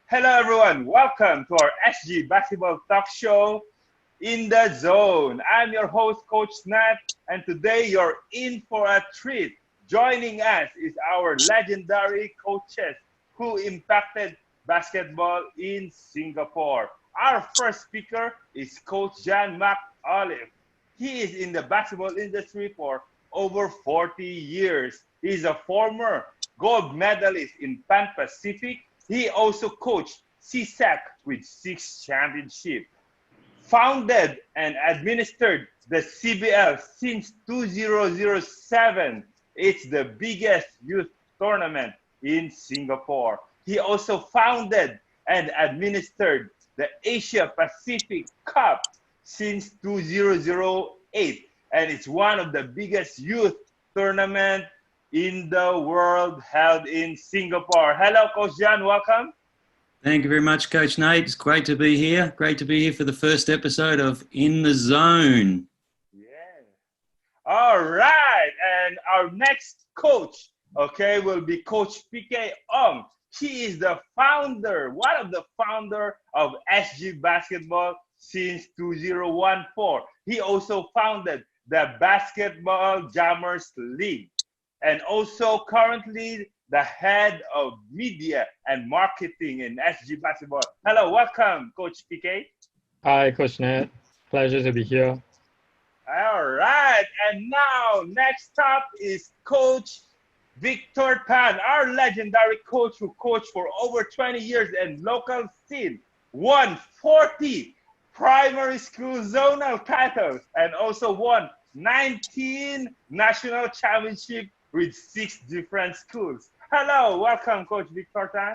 Hello everyone, welcome to our SG Basketball Talk Show in the Zone. I'm your host, Coach Nat, and today you're in for a treat. Joining us is our legendary coaches who impacted basketball in Singapore. Our first speaker is Coach Jan McAuliffe. He is in the basketball industry for over 40 years. He's a former gold medalist in Pan Pacific. He also coached CSAC with 6 championships. Founded and administered the CBL since 2007. It's the biggest youth tournament in Singapore. He also founded and administered the Asia Pacific Cup since 2008. And it's one of the biggest youth tournament in the world held in Singapore. Hello, Coach Jan, welcome. Thank you very much, Coach Nate. It's great to be here. Great to be here for the first episode of In the Zone. Yeah. All right. And our next coach, will be Coach PK Ong. He is the founder, one of the founder of SG Basketball since 2014. He also founded the Basketball Jammers League, and also currently the head of media and marketing in SG Basketball. Hello, welcome, Coach PK. Hi, Coach Nat. Pleasure to be here. All right, and now next up is Coach Victor Tan, our legendary coach who coached for over 20 years in local scene, won 40 primary school zonal titles, and also won 19 national championships with 6 different schools. Hello, welcome, Coach Victor Tan.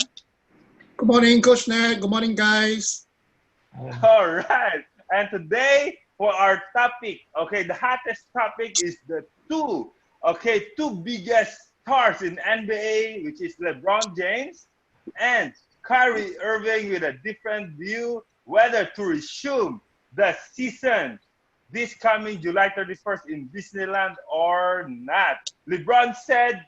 Good morning, Coach Nat. Good morning, guys. All right, and today for our topic, the hottest topic is the two biggest stars in NBA, which is LeBron James and Kyrie Irving, with a different view whether to resume the season this coming July 31st in Disneyland or not. LeBron said,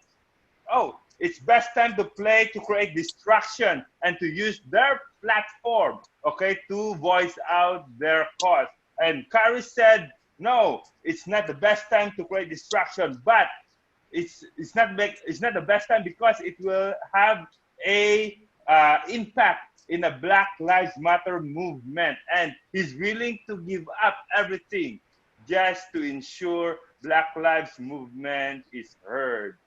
it's best time to play to create distraction and to use their platform, to voice out their cause. And Kyrie said, no, it's not the best time to create distraction, but it's not the best time because it will have a impact in the Black Lives Matter movement, and he's willing to give up everything just to ensure Black Lives Movement is heard.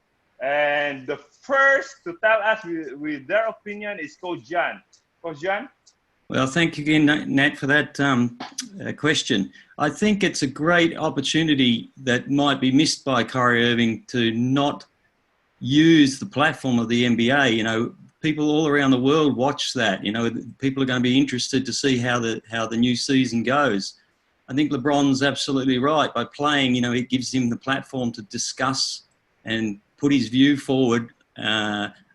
And the first to tell us with their opinion is Coach Jan. Coach Jan? Well, thank you again, Nat, for that question. I think it's a great opportunity that might be missed by Kyrie Irving to not use the platform of the NBA. People all around the world watch that. People are going to be interested to see how the new season goes. I think LeBron's absolutely right. By playing, it gives him the platform to discuss and put his view forward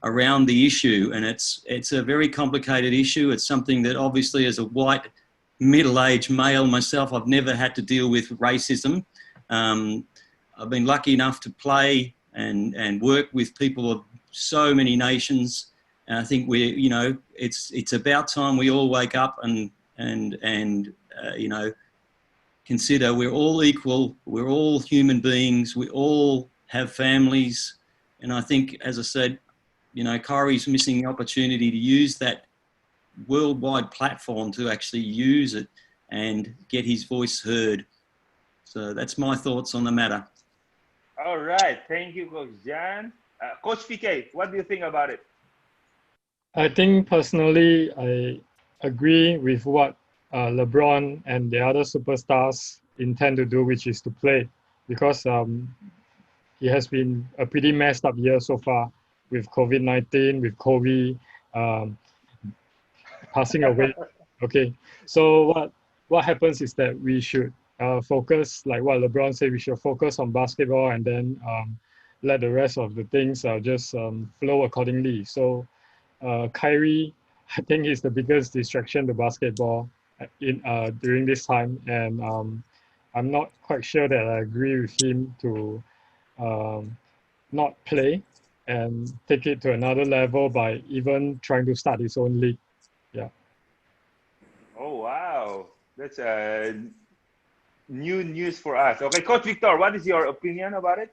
around the issue. And it's a very complicated issue. It's something that obviously, as a white middle-aged male myself, I've never had to deal with racism. I've been lucky enough to play and work with people of so many nations. And I think it's about time we all wake up and consider we're all equal, we're all human beings, we all have families. And I think, as I said, Kyrie's missing the opportunity to use that worldwide platform to actually use it and get his voice heard. So that's my thoughts on the matter. All right, thank you, Coach Jan. Coach PK, what do you think about it? I think personally, I agree with what LeBron and the other superstars intend to do, which is to play, because it has been a pretty messed up year so far with COVID-19, with Kobe passing away. So what happens is that we should focus, like what LeBron said, we should focus on basketball and then let the rest of the things just flow accordingly. So Kyrie, I think, is the biggest distraction to basketball during this time, and I'm not quite sure that I agree with him to not play and take it to another level by even trying to start his own league. That's new news for us. Okay, Coach Victor, what is your opinion about it?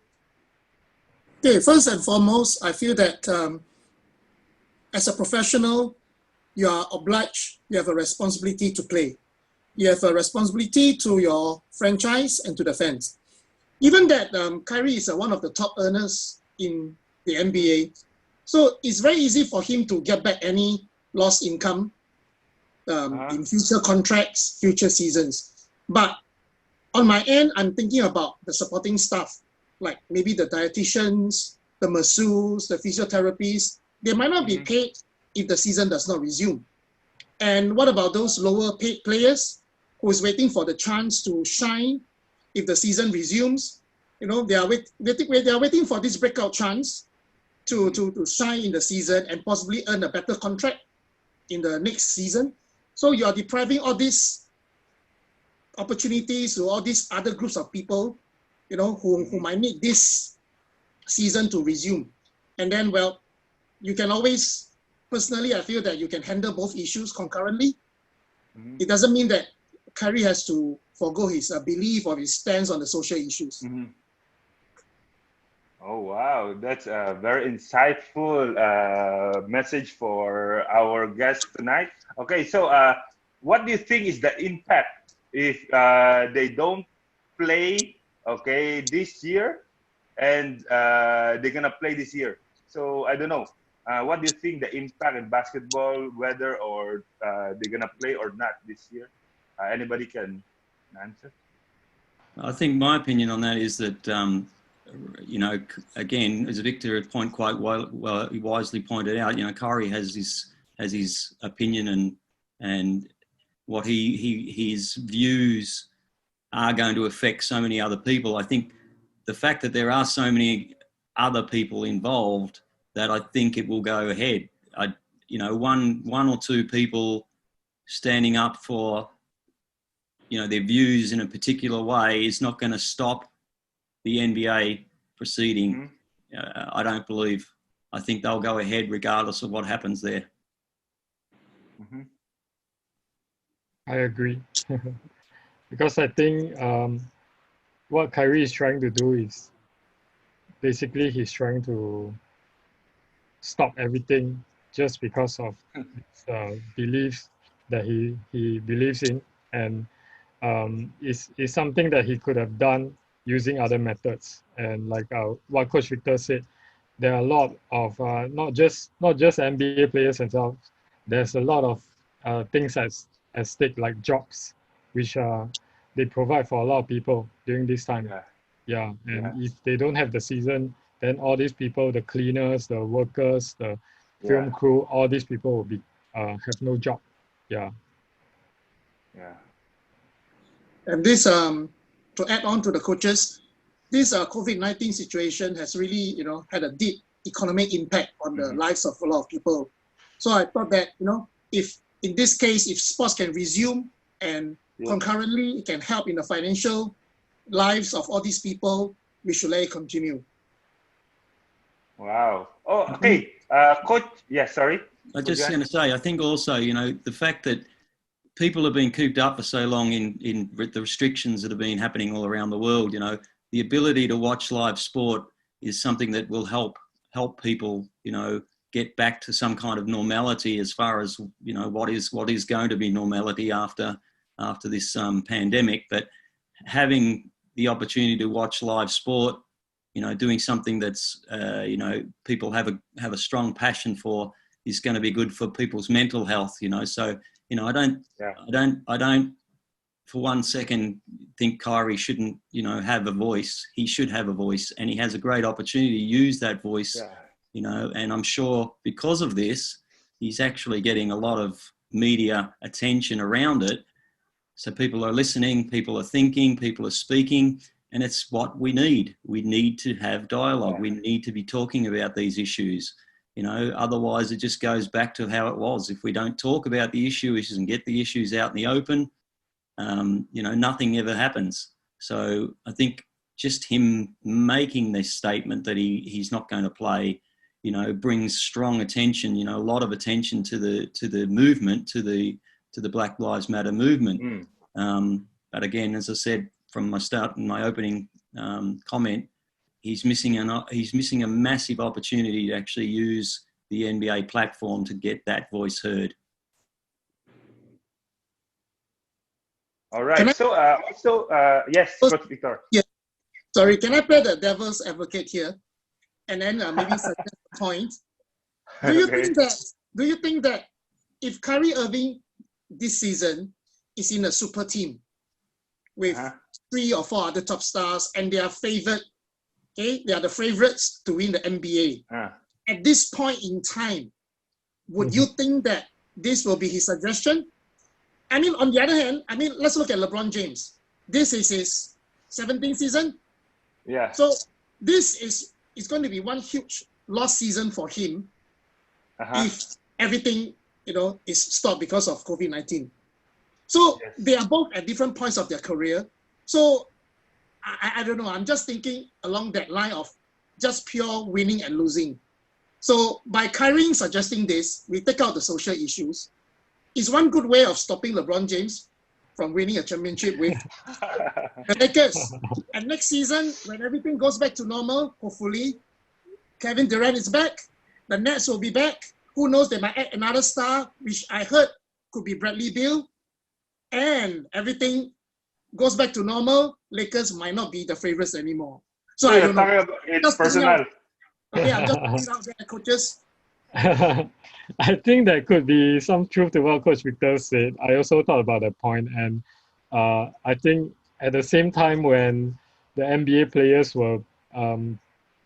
Okay, first and foremost, I feel that as a professional, you are obliged, you have a responsibility to play. You have a responsibility to your franchise and to the fans. Given that Kyrie is one of the top earners in the NBA, so it's very easy for him to get back any lost income in future contracts, future seasons. But on my end, I'm thinking about the supporting staff, like maybe the dietitians, the masseurs, the physiotherapists. They might not be paid if the season does not resume. And what about those lower paid players who is waiting for the chance to shine if the season resumes? You know, they are waiting for this breakout chance to shine in the season and possibly earn a better contract in the next season. So you are depriving all these opportunities to all these other groups of people, you know, who might need this season to resume. And then, well, you can always, personally, I feel that you can handle both issues concurrently. It doesn't mean that Kyrie has to forgo his belief or his stance on the social issues. Oh, wow. That's a very insightful message for our guest tonight. Okay, so what do you think is the impact if they don't play, okay, this year and they're going to play this year? So I don't know. What do you think the impact in basketball, whether or they're going to play or not this year? Anybody can answer? I think my opinion on that is that, you know, again, as Victor had quite wisely pointed out, you know, Kyrie has his opinion and what his views are going to affect so many other people. I think the fact that there are so many other people involved, that I think it will go ahead. You know, one or two people standing up for, you know, their views in a particular way is not going to stop the NBA proceeding. I don't believe. I think they'll go ahead regardless of what happens there. I agree. Because I think what Kyrie is trying to do is basically he's trying to stop everything just because of his beliefs that he believes in, and is something that he could have done using other methods. And like what Coach Victor said, there are a lot of not just NBA players themselves. There's a lot of things at stake, like jobs, which they provide for a lot of people during this time. If they don't have the season, then all these people, the cleaners, the workers, the film crew, all these people will be have no job. And this, to add on to the coaches, this COVID-19 situation has really, you know, had a deep economic impact on the lives of a lot of people. So I thought that, you know, if in this case, if sports can resume and concurrently it can help in the financial lives of all these people, we should let it continue. Wow. Oh, okay. Coach, sorry. I just going to say, I think also, you know, the fact that people have been cooped up for so long in the restrictions that have been happening all around the world, you know, the ability to watch live sport is something that will help people, you know, get back to some kind of normality as far as, you know, what is going to be normality after this pandemic. But having the opportunity to watch live sport, you know, doing something that's, you know, people have a strong passion for, is going to be good for people's mental health, you know. So, you know, I don't for one second think Kyrie shouldn't, you know, have a voice. He should have a voice, and he has a great opportunity to use that voice, you know, and I'm sure because of this, he's actually getting a lot of media attention around it. So people are listening, people are thinking, people are speaking, and it's what we need. We need to have dialogue. We need to be talking about these issues. You know, otherwise it just goes back to how it was. If we don't talk about the issues and get the issues out in the open, you know, nothing ever happens. So I think just him making this statement that he's not going to play, you know, brings strong attention, you know, a lot of attention to the movement, to the Black Lives Matter movement. But again, as I said from my start in my opening comment, he's missing a massive opportunity to actually use the NBA platform to get that voice heard. All right. Yes, Coach Victor. Yeah. Sorry, can I play the devil's advocate here, and then maybe suggest a point? Do you think that if Kyrie Irving this season is in a super team with 3 or 4 other top stars and they are favored, okay, they are the favorites to win the NBA. At this point in time, would you think that this will be his suggestion? I mean, on the other hand, let's look at LeBron James. This is his 17th season. Yeah. So this is going to be one huge lost season for him if everything, is stopped because of COVID-19. So they are both at different points of their career. So I don't know. I'm just thinking along that line of just pure winning and losing. So by Kyrie suggesting this, we take out the social issues. Is one good way of stopping LeBron James from winning a championship with the Lakers. And next season, when everything goes back to normal, hopefully, Kevin Durant is back. The Nets will be back. Who knows, they might add another star, which I heard could be Bradley Beal. And everything goes back to normal. Lakers might not be the favorites anymore. So I don't know. It's personal. Okay, I'm just putting out there, coaches. I think there could be some truth to what Coach Victor said. I also thought about that point, and I think at the same time when the NBA players were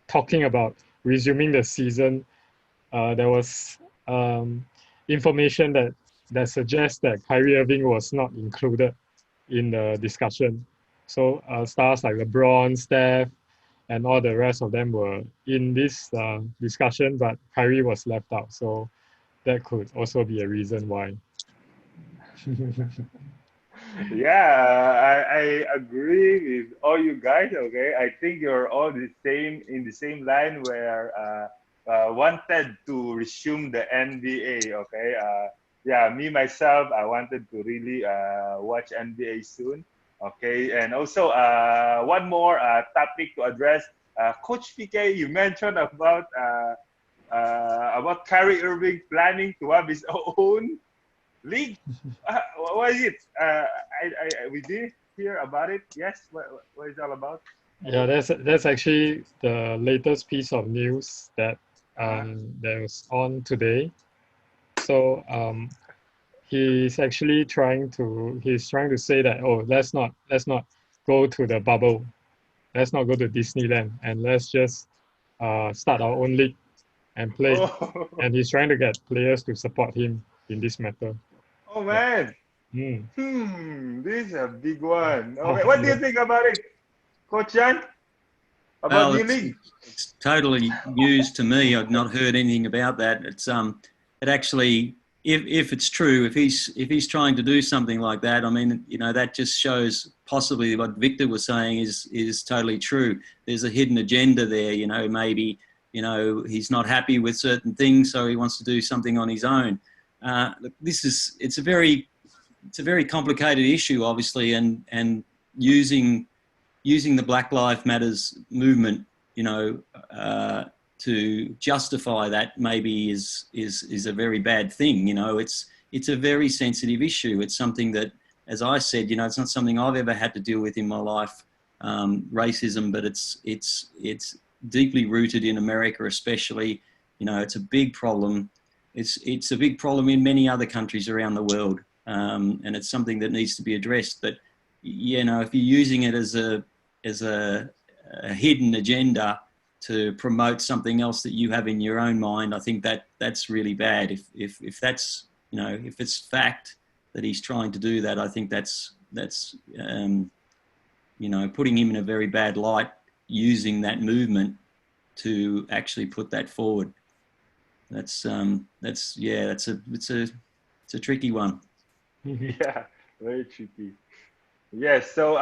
talking about resuming the season, there was information that suggests that Kyrie Irving was not included in the discussion. So stars like LeBron, Steph, and all the rest of them were in this discussion, but Kyrie was left out. So that could also be a reason why. Yeah, I agree with all you guys. Okay, I think you're all in the same line where wanted to resume the NBA. Okay, yeah, me myself, I wanted to really watch NBA soon. Okay, and also one more topic to address. Coach PK, you mentioned about Kyrie Irving planning to have his own league. What is it? We did hear about it. Yes, what is it all about? Yeah, that's actually the latest piece of news that that was on today. So he's trying to say that, oh, let's not go to the bubble, let's not go to Disneyland, and let's just start our own league and play. And he's trying to get players to support him in this matter. Oh man. This is a big one. Okay. What do you think about it, Coach Jan? About the league? It's totally news to me. I've not heard anything about that. It's it actually, if it's true, if he's trying to do something like that, I mean, that just shows possibly what Victor was saying is totally true. There's a hidden agenda there. Maybe he's not happy with certain things, so he wants to do something on his own. Look, it's a very complicated issue, obviously, and using the Black Lives Matters movement, to justify that maybe is a very bad thing. It's a very sensitive issue. It's something that, as I said, it's not something I've ever had to deal with in my life, racism, but it's deeply rooted in America, especially. It's a big problem. It's a big problem in many other countries around the world, and it's something that needs to be addressed. But if you're using it as a hidden agenda to promote something else that you have in your own mind, I think that's really bad. If that's if it's fact that he's trying to do that, I think that's putting him in a very bad light, using that movement to actually put that forward. It's a tricky one. Yeah, very tricky. Yes, so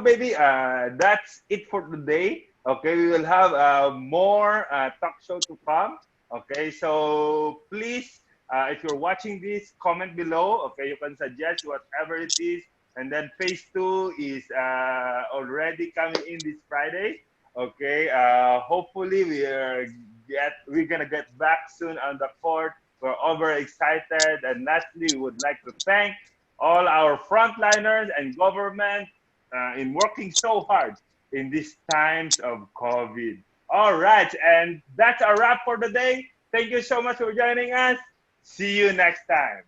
maybe that's it for today. Okay, we will have more talk show to come. Okay, so please, if you're watching this, comment below. Okay, you can suggest whatever it is, And then phase 2 is already coming in this Friday. Okay, hopefully we're gonna get back soon on the court. We're over excited, and lastly, we would like to thank all our frontliners and government in working so hard in these times of COVID. All right, and that's a wrap for the day. Thank you so much for joining us. See you next time.